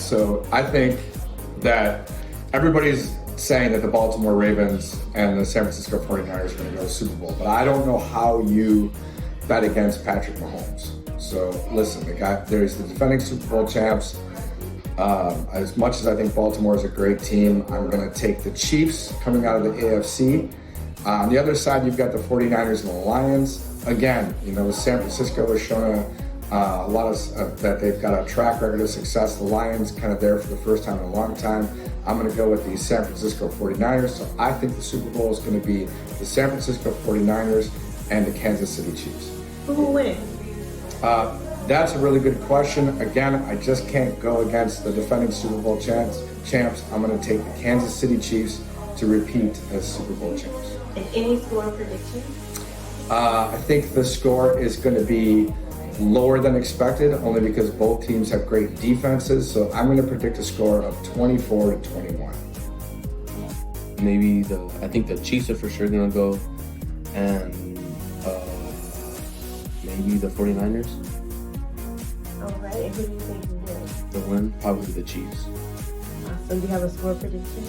So I think that everybody's saying that the Baltimore Ravens and the San Francisco 49ers are going to go to the Super Bowl, but I don't know how you bet against Patrick Mahomes. So listen, there's the defending Super Bowl champs. As much as I think Baltimore is a great team, I'm going to take the Chiefs coming out of the AFC. On the other side, you've got the 49ers and the Lions. Again, San Francisco has shown a lot of that they've got a track record of success. The Lions kind of there for the first time in a long time. I'm going to go with the San Francisco 49ers. So I think the Super Bowl is going to be the San Francisco 49ers and the Kansas City Chiefs. Who will win? That's a really good question. Again, I just can't go against the defending Super Bowl champs. I'm going to take the Kansas City Chiefs to repeat as Super Bowl champs. And any score prediction? I think the score is going to be lower than expected, only because both teams have great defenses. So I'm going to predict a score of 24-21. I think the Chiefs are for sure going to go, and maybe the 49ers. All right, and who do you think will win? The win, probably the Chiefs. Awesome. Do you have a score prediction?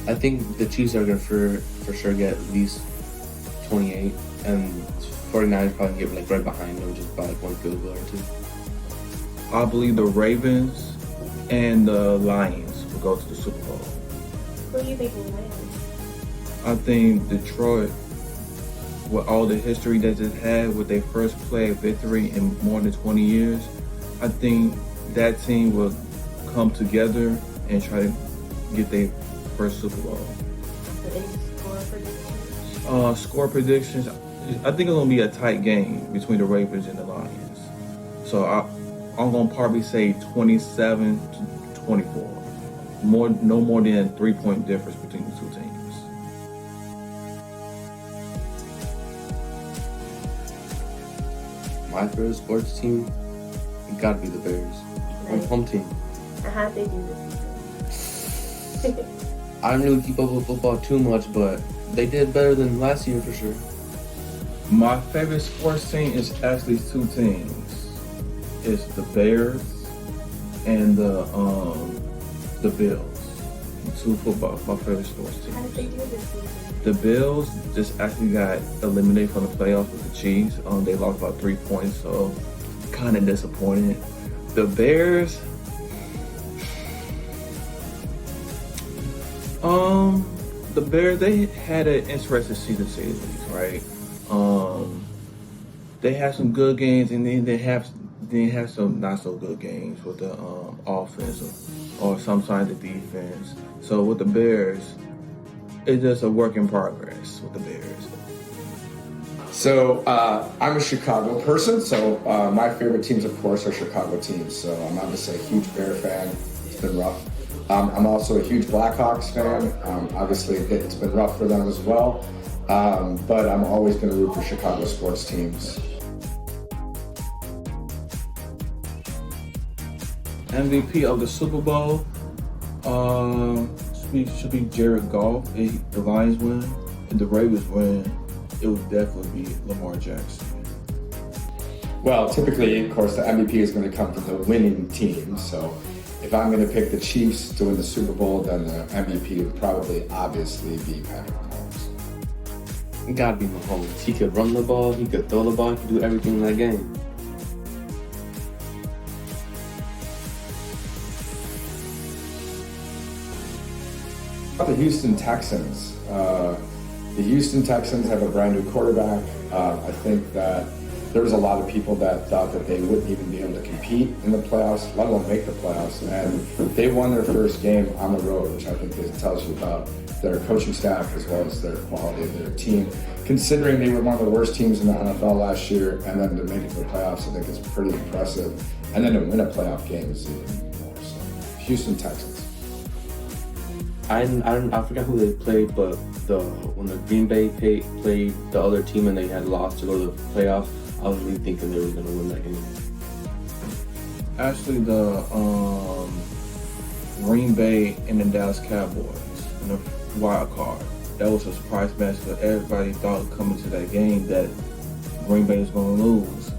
I think the Chiefs are going to for sure get at least 28, and 49ers probably get right behind them, just by one field goal or two. I believe the Ravens and the Lions will go to the Super Bowl. Who do you think will win? I think Detroit, with all the history that they've had with their first play victory in more than 20 years, I think that team will come together and try to get their first Super Bowl. So any score predictions? Score predictions, I think it's going to be a tight game between the Ravens and the Lions. So I'm going to probably say 27-24. No more than a 3-point difference between the two teams. My favorite sports team, it got to be the Bears. Nice. Home team. How'd they do this season? I didn't really keep up with football too much, but they did better than last year for sure. My favorite sports team is actually two teams. It's the Bears and the Bills. Two football, my favorite sports teams. How did they do this season? The Bills just actually got eliminated from the playoffs with the Chiefs. They lost about 3 points, so kind of disappointed. The Bears, they had an interesting season, to say the least, right? They had some good games, and then they have some not so good games with the offense or sometimes the defense. So with the Bears, it's just a work in progress with the Bears. So I'm a Chicago person, so my favorite teams, of course, are Chicago teams. So I'm obviously a huge Bear fan. It's been rough. I'm also a huge Blackhawks fan. Obviously, it's been rough for them as well. But I'm always going to root for Chicago sports teams. MVP of the Super Bowl should be Jared Goff. If the Lions win, and the Ravens win, it would definitely be Lamar Jackson. Well, typically, of course, the MVP is going to come from the winning team. So if I'm going to pick the Chiefs to win the Super Bowl, then the MVP would probably obviously be Patrick Mahomes. It got to be Mahomes. He could run the ball, he could throw the ball, he could do everything in that game. The Houston Texans. The Houston Texans have a brand new quarterback. I think that there was a lot of people that thought that they wouldn't even be able to compete in the playoffs, let alone make the playoffs. And they won their first game on the road, which I think tells you about their coaching staff as well as their quality of their team. Considering they were one of the worst teams in the NFL last year, and then to make it to the playoffs, I think is pretty impressive. And then to win a playoff game is even more. So, Houston Texans. I forgot who they played, but when the Green Bay played the other team and they had lost to go to the playoffs, I was really thinking they were going to win that game. Actually, the Green Bay and the Dallas Cowboys in the wild card. That was a surprise match, but everybody thought coming to that game that Green Bay was going to lose.